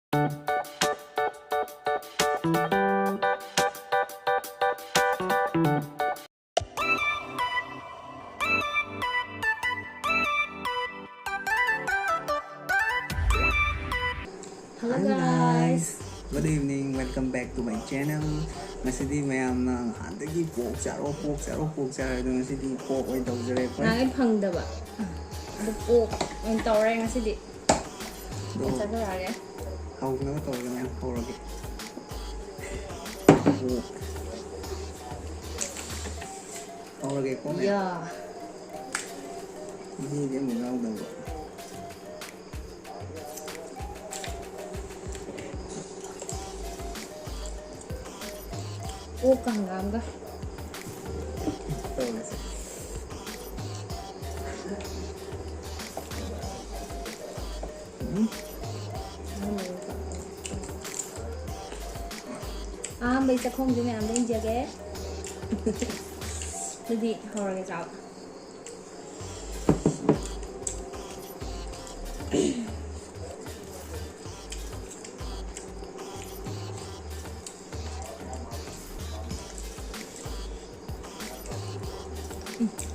Hello guys! Good evening! Welcome back to my channel. Masidi mayam na handagi pork charo do masidi pork oy tawjare ko. Nangin phangdaba. Pork oy tawre ngasidi. Do Sagarage. hau na to ga mayam hauroge. Hauroge ko me. Yeah. Ni de mo ngau do. Pork hangam ga. To ga se. Bây giờ không cho mẹ làm lên chưa ghé. Đi hồi cái cháu.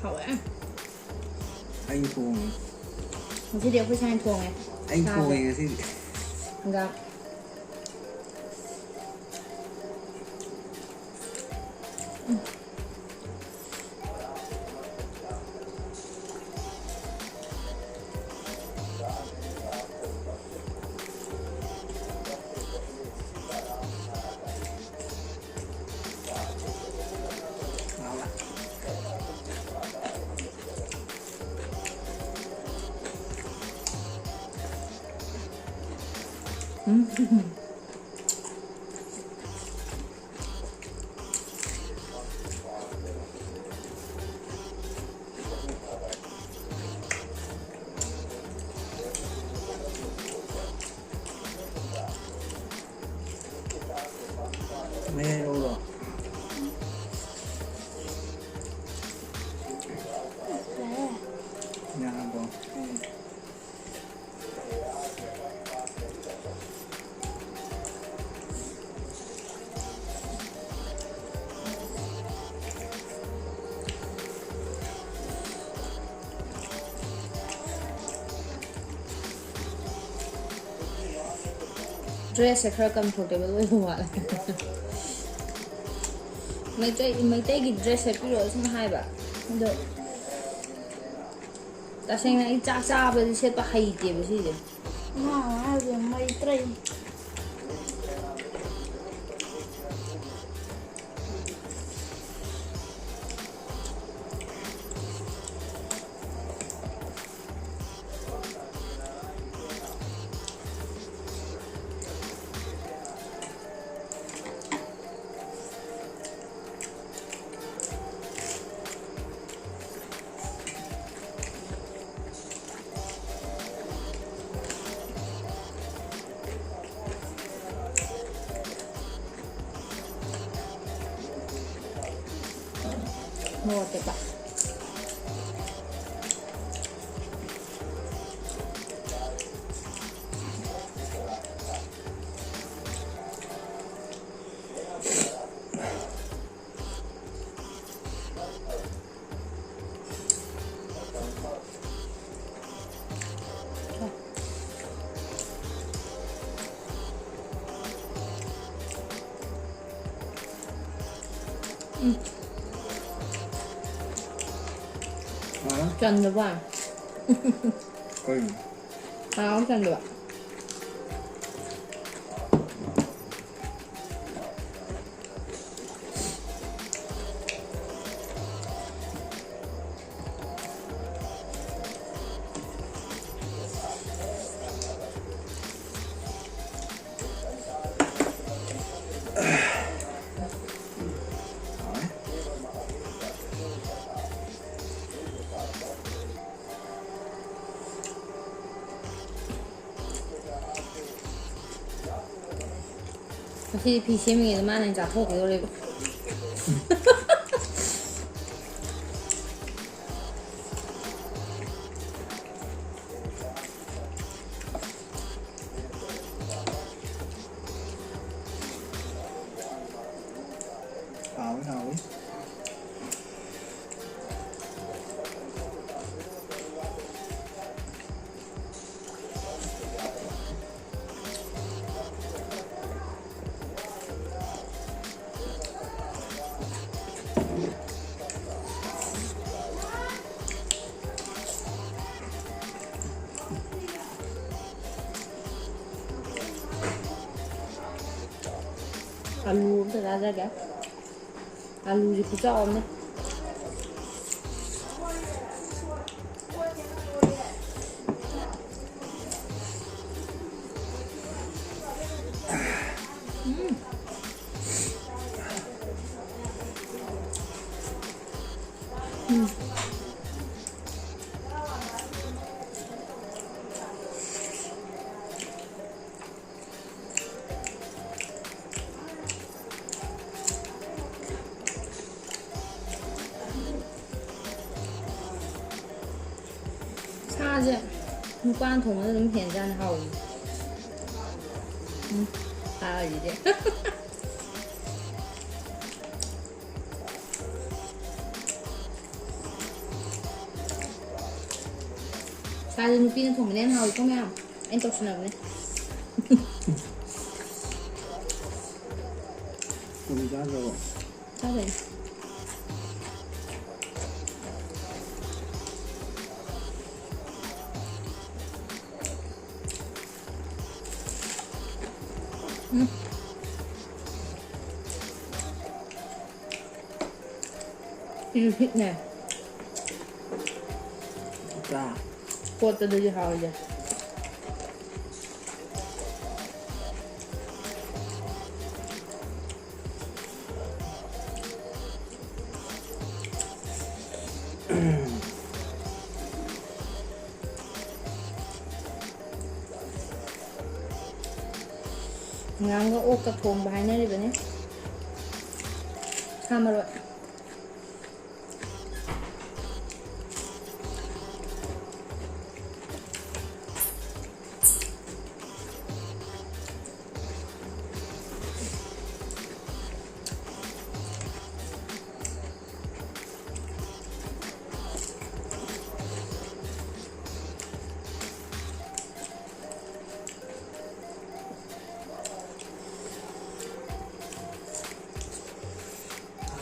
Hậu á. Anh thua này. Mình sẽ điều phải sang thuồng này. Anh thua này si. Enggak. Mấy đâu rồi? Nhà bò. Dress khá comfortable với hoa là mấy tay cái dress cái rồi xong hai bà được ta xem này cha bây giờ sẽ hay tiền bây giờ Nah, ada Maitri. mua cái bạn Trần được bạn. Áo trần được. 혹시 비심이 많은 자 보고 요리 아루 엄청 나자게. 아루지 부자 없네. 사지 무관 통은 좀 괜찮하고. 다 이제. 사지 누피는 통은 nên 하고 có nghe không? Anh tập sinh này. Cùng ra rồi. Sao vậy? 이거 휘네. 자, 그것도 되게 하오지. ngang cái ô cà thùng bài này đi bên này. Sao mà rồi?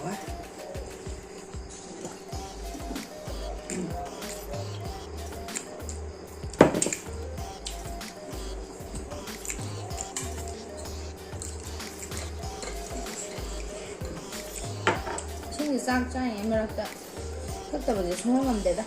quá. 신이 싹 짜이 에메랄드 그때 뭐지 성공하면 되다.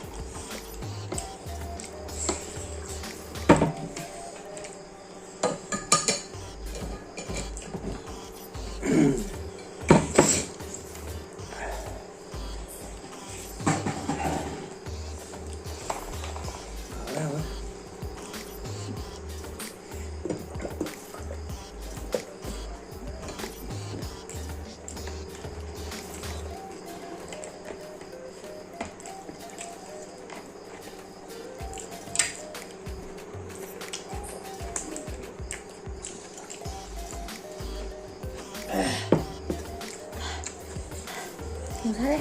잘해.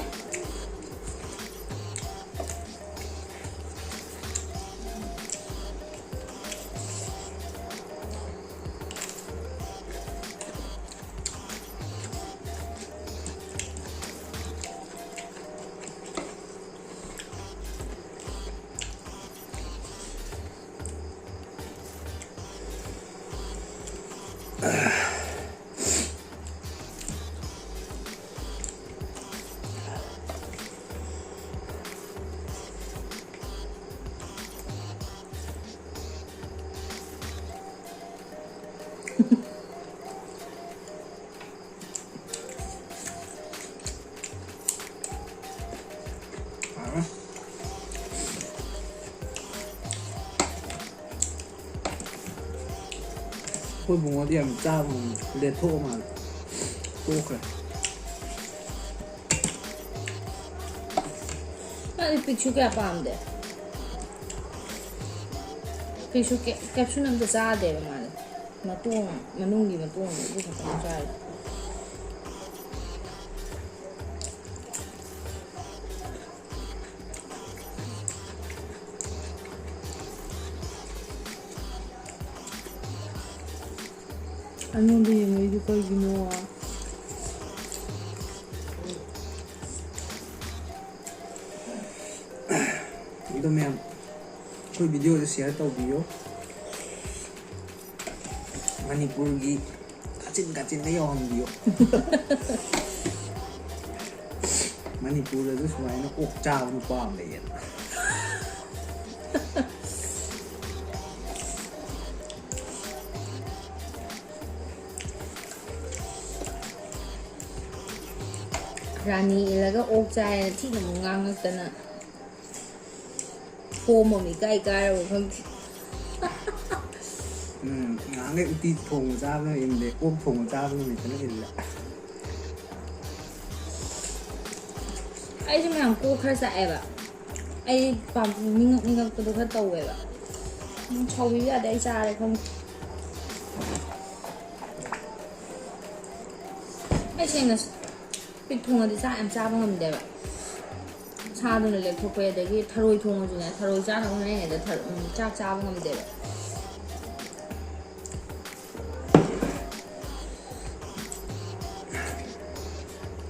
Cuối cùng có điểm ra vùng liệt thô mà cô khỏe. 아니 픽슈게 아빠인데. 픽슈게 캡슐은 싸야 돼 말이야. 마농기 이거 좀 짜야 돼. 안녕도 왜 이렇게 걸기노아. Ito ma'am, कोई video share तो video Manipur की ꯀꯥꯆꯤꯟꯗ ꯌꯧꯍꯟꯕꯤꯌꯣ ꯃꯅꯤꯄꯨꯔꯗꯁꯨ ꯁꯨꯃꯥꯏꯅ ꯑꯣꯛ ꯆꯥꯕ ꯅꯨꯄꯥ ꯑꯃ ꯂꯩꯌꯦꯅ ꯔꯥꯅꯤ ꯏꯜꯂꯒ ꯑꯣꯛ ꯆꯥꯏꯅ ꯊꯤꯅ ꯑꯃꯨꯛ ꯉꯥꯡꯉꯛꯇꯅ ꯐꯣꯝ ꯑꯃ ꯏꯀꯥꯏ ꯀꯥꯏꯔꯕ ꯈꯪꯗꯦ ꯉꯍꯥꯟꯈꯩ ꯎꯇꯤ ꯊꯣꯡꯕ ꯆꯥꯕ ꯏꯜꯂꯦ ꯑꯣꯛ ꯊꯣꯡꯕ ꯆꯥꯕ ꯅꯨꯃꯤꯠꯇꯅ ꯏꯜꯂꯦ ꯑꯩꯁꯨ ꯃꯌꯥꯝ ꯀꯣꯛ ꯈꯔ ꯆꯥꯛꯑꯦꯕ ꯑꯩ ꯅꯤꯡꯉꯛꯄꯗꯣ ꯈꯔ ꯇꯧꯋꯦꯕ ꯁꯥꯎꯕꯤꯕ ꯌꯥꯗꯦ ꯑꯩ ꯆꯥꯔꯦ ꯈꯪꯗꯦ ꯑꯩ ꯁꯦꯡꯅ ꯄꯤꯛ ꯊꯣꯡꯉꯗꯤ ꯆꯥꯛ ꯌꯥꯝ ꯆꯥꯕ ꯉꯝꯗꯦꯕ ꯁꯥꯗꯨꯅ ꯂꯦꯛꯊꯣꯛꯄꯩ ꯑꯗꯒꯤ ꯊꯔꯣꯏ ꯊꯣꯡꯉꯁꯨꯅꯦ ꯊꯔꯣꯏ ꯆꯥꯅꯕ ꯍꯣꯠꯅꯔꯤꯉꯩꯗ ꯆꯥꯛ ꯆꯥꯕ ꯉꯝꯗꯦꯕ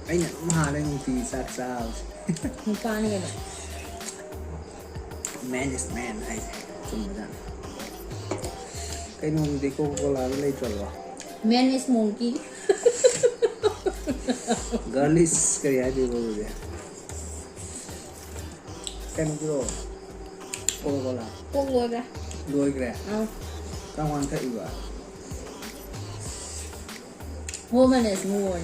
ꯑꯩꯅ ꯑꯗꯨꯝ ꯍꯥꯟꯅ ꯅꯨꯡꯇꯤꯒꯤ ꯆꯥꯛ ꯆꯥꯕꯁꯦ ꯅꯨꯄꯥꯅꯤ ꯀꯩꯅꯣ ꯃꯦꯟ ꯏꯁ ꯃꯦꯟ ꯍꯥꯏꯁꯦ ꯆꯨꯝꯕꯖꯥꯠꯅꯤ ꯀꯩꯅꯣꯗꯨꯗꯤ ꯀꯣꯀꯥ ꯀꯣꯂꯥꯗ ꯂꯩꯇ꯭ꯔꯕꯣ ꯃꯦꯟ ꯏꯁ ꯃꯣꯡꯀꯤ ꯒꯔꯜ ꯏꯁ ꯀꯔꯤ ꯍꯥꯏꯗꯣꯏꯕ ꯑꯗꯨꯗꯤ ꯀꯩꯅꯣꯗꯨꯔꯣ ꯀꯣꯀꯥ ꯀꯣꯂꯥ ꯀꯣꯛ ꯂꯣꯏꯈ꯭ꯔꯦ ꯂꯣꯏꯈ꯭ꯔꯦ ꯀꯔꯝ ꯀꯥꯟ ꯊꯛꯏꯕ woman is more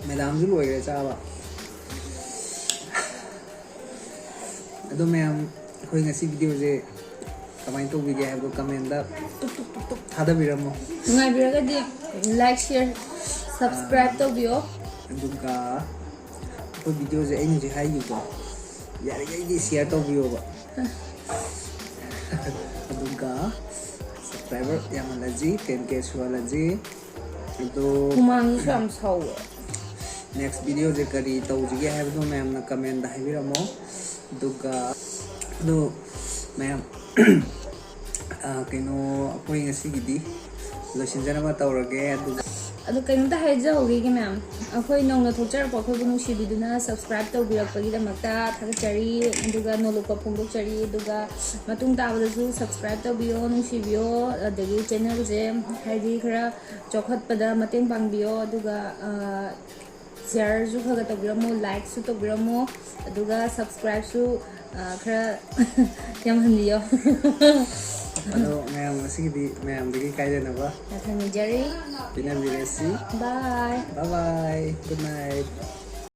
ꯃꯦꯗꯥꯝꯁꯨ ꯂꯣꯏꯈ꯭ꯔꯦ ꯆꯥꯕ ꯑꯗꯣ ꯃꯌꯥꯝ ꯑꯩꯈꯣꯏ ꯉꯁꯤ ꯚꯤꯗꯤꯑꯣꯁꯦ ꯀꯃꯥꯏꯅ ꯇꯧꯕꯤꯒꯦ ꯍꯥꯏꯕꯗꯣ ꯀꯃꯦꯟꯗ ꯇꯨꯛ ꯊꯥꯗꯕꯤꯔꯝꯃꯣ ꯅꯨꯡꯉꯥꯏꯕꯤꯔꯒꯗꯤ ꯂꯥꯏꯛ ꯁꯤꯌꯔ ꯁꯕꯁꯀ꯭ꯔꯥꯏꯕ ꯇꯧꯕꯤꯌꯣ ꯑꯗꯨꯒ ꯑꯩꯈꯣꯏ ꯚꯤꯗꯤꯑꯣꯁꯦ ꯑꯩꯅ ꯍꯧꯖꯤꯛ ꯍꯥꯏꯈꯤꯕꯗꯣ ꯌꯥꯔꯤꯈꯩꯗꯤ ꯁꯤꯌꯔ ꯇꯧꯕꯤꯌꯣꯕ ꯑꯗꯨꯒ ꯁꯕꯁꯀ꯭ꯔꯥꯏꯕꯔ ꯌꯥꯝꯍꯜꯂꯁꯤ 10K ꯁꯨꯍꯜꯂꯁꯤ ꯑꯗꯣ ꯍꯨꯃꯥꯡꯁꯨ ꯌꯥꯝ ꯁꯧꯋꯦ ꯅꯦꯛꯁ ꯚꯤꯗꯤꯑꯣꯁꯦ ꯀꯔꯤ ꯇꯧꯁꯤꯒꯦ ꯍꯥꯏꯕꯗꯣ ꯃꯌꯥꯝꯅ ꯀꯃꯦꯟꯗ ꯍꯥꯏꯕꯤꯔꯝꯃꯣ ꯑꯗꯨꯒ ꯑꯗꯣ ꯃꯌꯥꯝ ꯀꯩꯅꯣ ꯑꯩꯈꯣꯏ ꯉꯁꯤꯒꯤꯗꯤ ꯂꯣꯏꯁꯤꯟꯖꯅꯕ ꯇꯧꯔꯒꯦ ꯑꯗꯨꯒ ꯑꯗꯣ ꯀꯩꯅꯣꯝꯇ ꯍꯥꯏꯖꯍꯧꯈꯤꯒꯦ ꯃꯌꯥꯝ ꯑꯩꯈꯣꯏ ꯅꯧꯅ ꯊꯣꯛꯆꯔꯛꯄ ꯑꯩꯈꯣꯏꯕꯨ ꯅꯨꯡꯁꯤꯕꯤꯗꯨꯅ ꯁꯕꯁꯀ꯭ꯔꯥꯏꯕ ꯇꯧꯕꯤꯔꯛꯄꯒꯤꯗꯃꯛꯇ ꯊꯥꯒꯠꯆꯔꯤ ꯑꯗꯨꯒ ꯅꯣꯂꯨꯛꯄ ꯐꯣꯡꯗꯣꯛꯆꯔꯤ ꯑꯗꯨꯒ ꯃꯇꯨꯡ ꯇꯥꯕꯗꯁꯨ ꯁꯕꯁꯀ꯭ꯔꯥꯏꯕ ꯇꯧꯕꯤꯌꯣ ꯅꯨꯡꯁꯤꯕꯤꯌꯣ ꯑꯗꯒꯤ ꯆꯦꯅꯦꯜꯁꯦ ꯍꯥꯏꯗꯤ ꯈꯔ ꯆꯥꯎꯈꯠꯄꯗ ꯃꯇꯦꯡ ꯄꯥꯡꯕꯤꯌꯣ ꯑꯗꯨꯒ ꯁꯤꯌꯔꯁꯨ ꯈꯔ ꯇꯧꯕꯤꯔꯝꯃꯣ ꯂꯥꯏꯛꯁꯨ ꯇꯧꯕꯤꯔꯝꯃꯣ ꯑꯗꯨꯒ ꯁꯕꯁꯀ꯭ꯔꯥꯏꯕꯁꯨ ꯈꯔ ꯌꯥꯝꯍꯟꯕꯤꯌꯣ ꯑꯗꯣ ꯃꯌꯥꯝ ꯉꯁꯤꯒꯤꯗꯤ ꯃꯌꯥꯝꯗꯒꯤ ꯀꯥꯏꯗꯅꯕ ꯊꯝꯖꯔꯤ ꯄꯤꯅꯕꯤꯔꯁꯤ ꯕꯥꯏ ꯕꯥꯏ ꯕꯥꯏ ꯒꯨꯗ ꯅꯥꯏꯠ